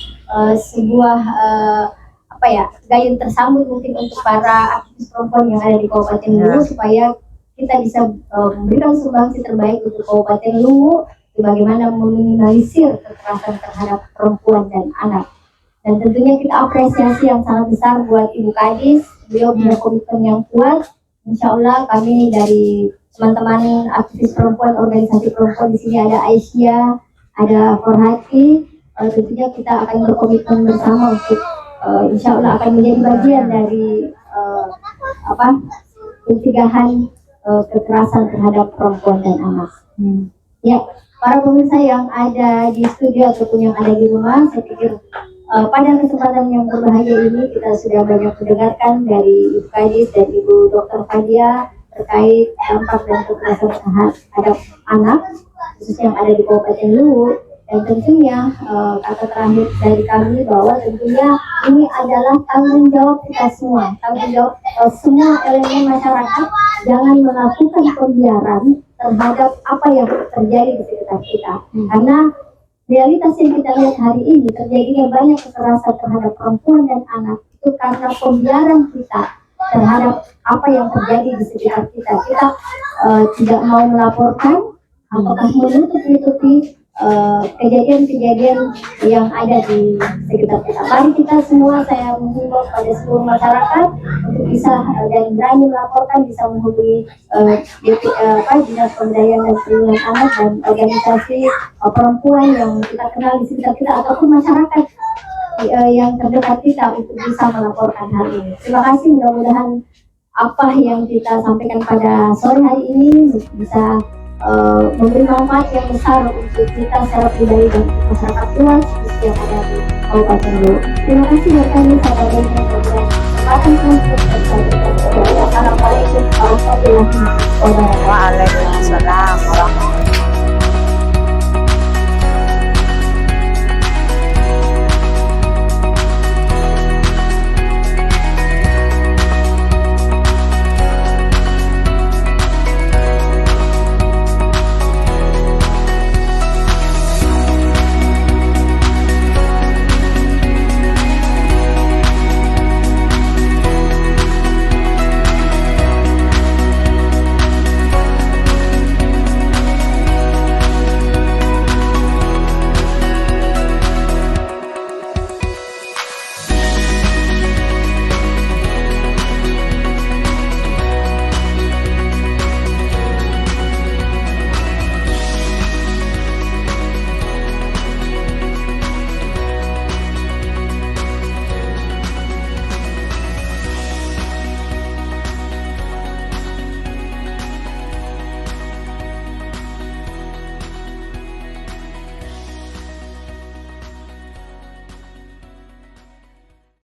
sebuah gaya tersambut mungkin untuk para aktivis perempuan yang ada di Kabupaten Luwu, supaya kita bisa memberikan sumbangsi terbaik untuk Kabupaten Luwu bagaimana meminimalisir kekerasan terhadap perempuan dan anak. Dan tentunya kita apresiasi yang sangat besar buat Ibu Kadis, beliau punya komitmen yang kuat. Insya Allah kami dari teman-teman aktivis perempuan, organisasi perempuan di sini ada Aisyah, ada Forhati, tentunya kita akan berkomitmen bersama untuk insya Allah akan menjadi bagian dari pencegahan kekerasan terhadap perempuan dan anak. Ya, para pemirsa yang ada di studio ataupun yang ada di rumah, saya pikir pada kesempatan yang berbahagia ini kita sudah banyak mendengarkan dari Ibu Kadis dan Ibu Dr. Fadia terkait dampak dan kekerasan terhadap anak khususnya yang ada di Kabupaten Luwu. Dan tentunya kata terakhir dari kami bahwa tentunya ini adalah tanggung jawab kita semua, tanggung jawab semua elemen masyarakat, jangan melakukan pembiaran terhadap apa yang terjadi di sekitar kita. Karena realitas yang kita lihat hari ini, terjadinya banyak kekerasan terhadap perempuan dan anak itu karena pembiaran kita terhadap apa yang terjadi di sekitar kita. Kita tidak mau melaporkan, apakah menutup-nutupi kejadian-kejadian yang ada di sekitar kita. Mari kita semua, saya menghimbau pada seluruh masyarakat untuk bisa dan berani melaporkan, bisa menghubungi Dinas Pemberdayaan dan Perlindungan Anak dan organisasi perempuan yang kita kenal di sekitar kita ataupun masyarakat yang terdekat kita untuk bisa melaporkan hal ini. Terima kasih, mudah-mudahan apa yang kita sampaikan pada sore hari ini bisa memberi manfaat yang besar untuk kita secara pribadi dan masyarakat luas yang ada di Kabupaten Luwu. Terima kasih buat kami sahabat dan kesempatan untuk Assalamualaikum warahmatullahi wabarakatuh. Waalaikumsalam warahmatullahi wabarakatuh.